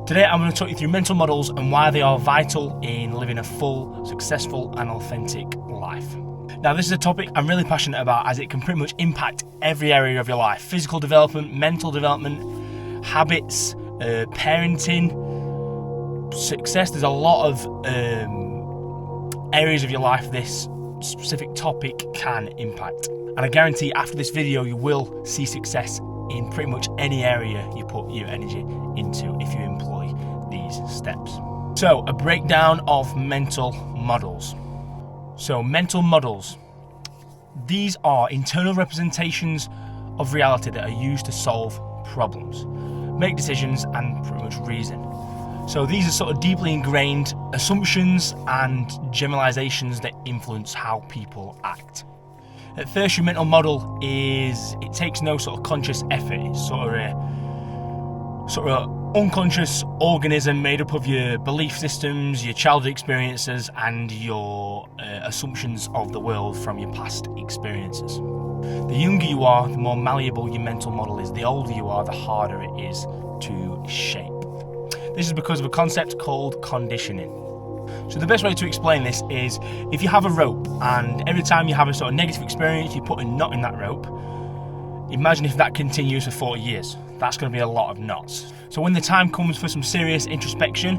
Today I'm going to talk you through mental models and why they are vital in living a full, successful and authentic life. Now this is a topic I'm really passionate about as it can pretty much impact every area of your life. Physical development, mental development, habits, parenting, success. There's a lot of areas of your life this specific topic can impact. And I guarantee after this video you will see success in pretty much any area you put your energy into if you employ these steps. So, a breakdown of mental models. So, mental models. These are internal representations of reality that are used to solve problems, make decisions, and pretty much reason. So these are sort of deeply ingrained assumptions and generalizations that influence how people act. At first, your mental model it takes no sort of conscious effort. It's sort of unconscious organism made up of your belief systems, your childhood experiences, and your assumptions of the world from your past experiences. The younger you are, the more malleable your mental model is. The older you are, the harder it is to shape. This is because of a concept called conditioning. So the best way to explain this is if you have a rope and every time you have a sort of negative experience you put a knot in that rope, imagine if that continues for 40 years. That's going to be a lot of knots. So when the time comes for some serious introspection,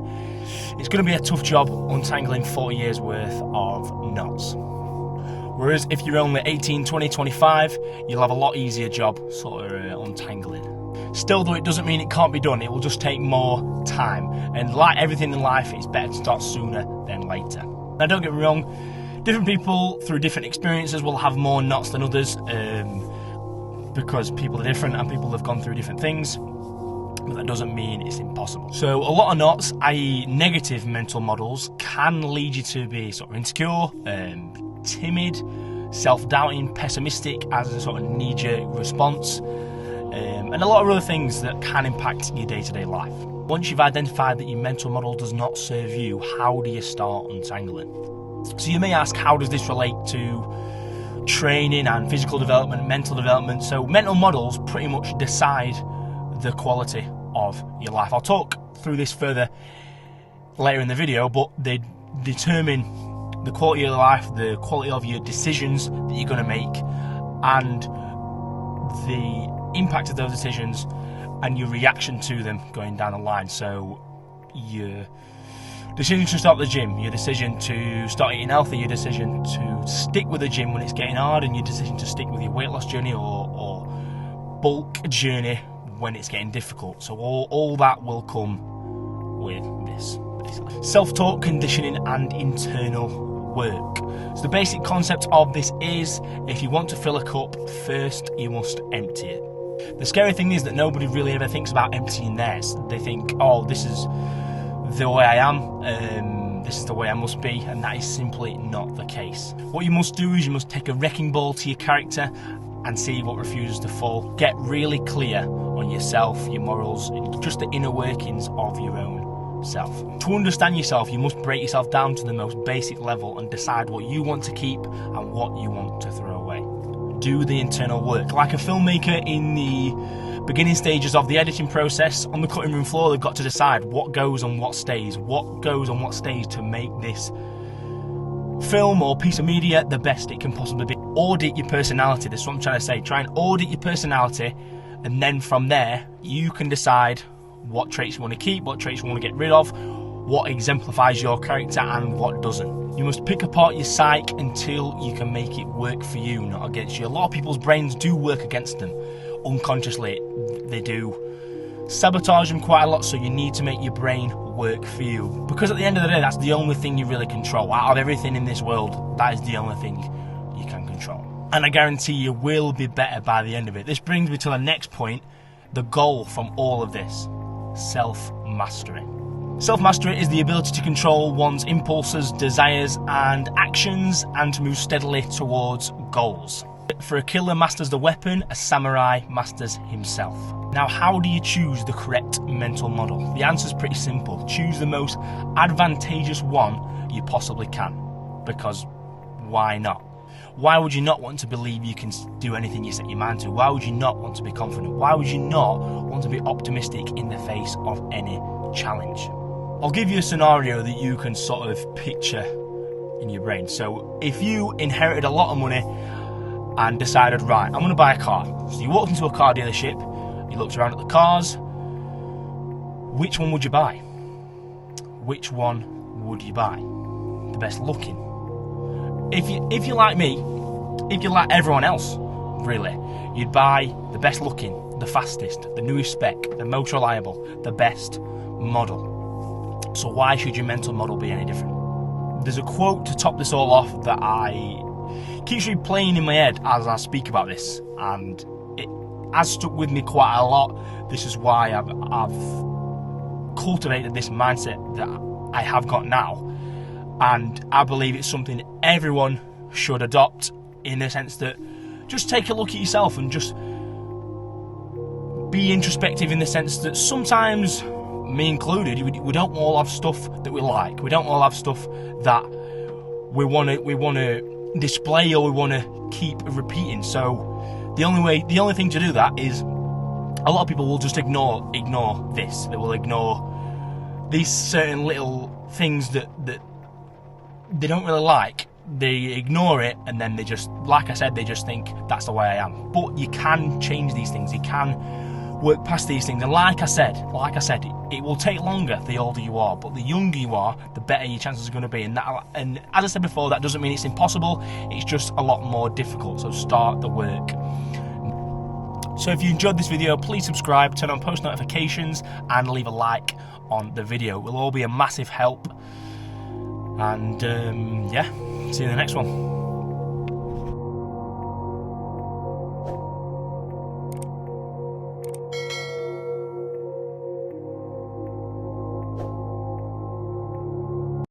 it's going to be a tough job untangling 40 years worth of knots. Whereas if you're only 18, 20, 25, you'll have a lot easier job sort of untangling. Still though, it doesn't mean it can't be done. It will just take more time. And like everything in life, it's better to start sooner than later. Now don't get me wrong, different people through different experiences will have more knots than others because people are different and people have gone through different things. But that doesn't mean it's impossible. So a lot of knots, i.e. negative mental models, can lead you to be sort of insecure, timid, self-doubting, pessimistic as a sort of knee-jerk response. And a lot of other things that can impact your day-to-day life. Once you've identified that your mental model does not serve you, how do you start untangling? So you may ask, how does this relate to training and physical development, mental development? So mental models pretty much decide the quality of your life. I'll talk through this further later in the video, but they determine the quality of your life, the quality of your decisions that you're going to make, and the impact of those decisions and your reaction to them going down the line. So your decision to start the gym, your decision to start eating healthy, your decision to stick with the gym when it's getting hard, and your decision to stick with your weight loss journey or bulk journey when it's getting difficult. So all that will come with this, basically. Self-talk, conditioning and internal work. So the basic concept of this is, if you want to fill a cup, first you must empty it. The scary thing is that nobody really ever thinks about emptying theirs. They think, oh, this is the way I am, this is the way I must be, and that is simply not the case. What you must do is you must take a wrecking ball to your character and see what refuses to fall. Get really clear on yourself, your morals, just the inner workings of your own self. To understand yourself, you must break yourself down to the most basic level and decide what you want to keep and what you want to throw away. Do the internal work. Like a filmmaker in the beginning stages of the editing process, on the cutting room floor, they've got to decide what goes and what stays. What goes and what stays to make this film or piece of media the best it can possibly be. Audit your personality. That's what I'm trying to say. Try and audit your personality, and then from there, you can decide what traits you want to keep, what traits you want to get rid of, what exemplifies your character and what doesn't. You must pick apart your psyche until you can make it work for you, not against you. A lot of people's brains do work against them. Unconsciously, they do sabotage them quite a lot, so you need to make your brain work for you. Because at the end of the day, that's the only thing you really control. Out of everything in this world, that is the only thing you can control. And I guarantee you will be better by the end of it. This brings me to the next point, the goal from all of this: self-mastery. Self-mastery is the ability to control one's impulses, desires and actions and to move steadily towards goals. For a killer masters the weapon, a samurai masters himself. Now, how do you choose the correct mental model? The answer is pretty simple. Choose the most advantageous one you possibly can. Because why not? why would you not want to believe you can do anything you set your mind to? Why would you not want to be confident? Why would you not want to be optimistic in the face of any challenge? I'll give you a scenario that you can sort of picture in your brain. So if you inherited a lot of money and decided, right, I'm going to buy a car. So you walked into a car dealership, you looked around at the cars. Which one would you buy? Which one would you buy? The best looking. If you like me, if you like everyone else, really, you'd buy the best looking, the fastest, the newest spec, the most reliable, the best model. So why should your mental model be any different? There's a quote to top this all off that keeps replaying in my head as I speak about this, and it has stuck with me quite a lot. This is why I've cultivated this mindset that I have got now. And I believe it's something everyone should adopt, in the sense that just take a look at yourself and just be introspective, in the sense that sometimes, me included, we don't all have stuff that we like. We don't all have stuff that we want to display or we want to keep repeating. So the only thing to do that is, a lot of people will just ignore this. They will ignore these certain little things that they don't really like. They ignore it, and then they just, like I said, they just think that's the way I am. But you can change these things. You can work past these things. And like I said, it will take longer the older you are, but the younger you are, the better your chances are going to be. And as I said before, that doesn't mean it's impossible. It's just a lot more difficult. So start the work. So if you enjoyed this video, please subscribe, turn on post notifications, and leave a like on the video. It will all be a massive help. And yeah, see you in the next one.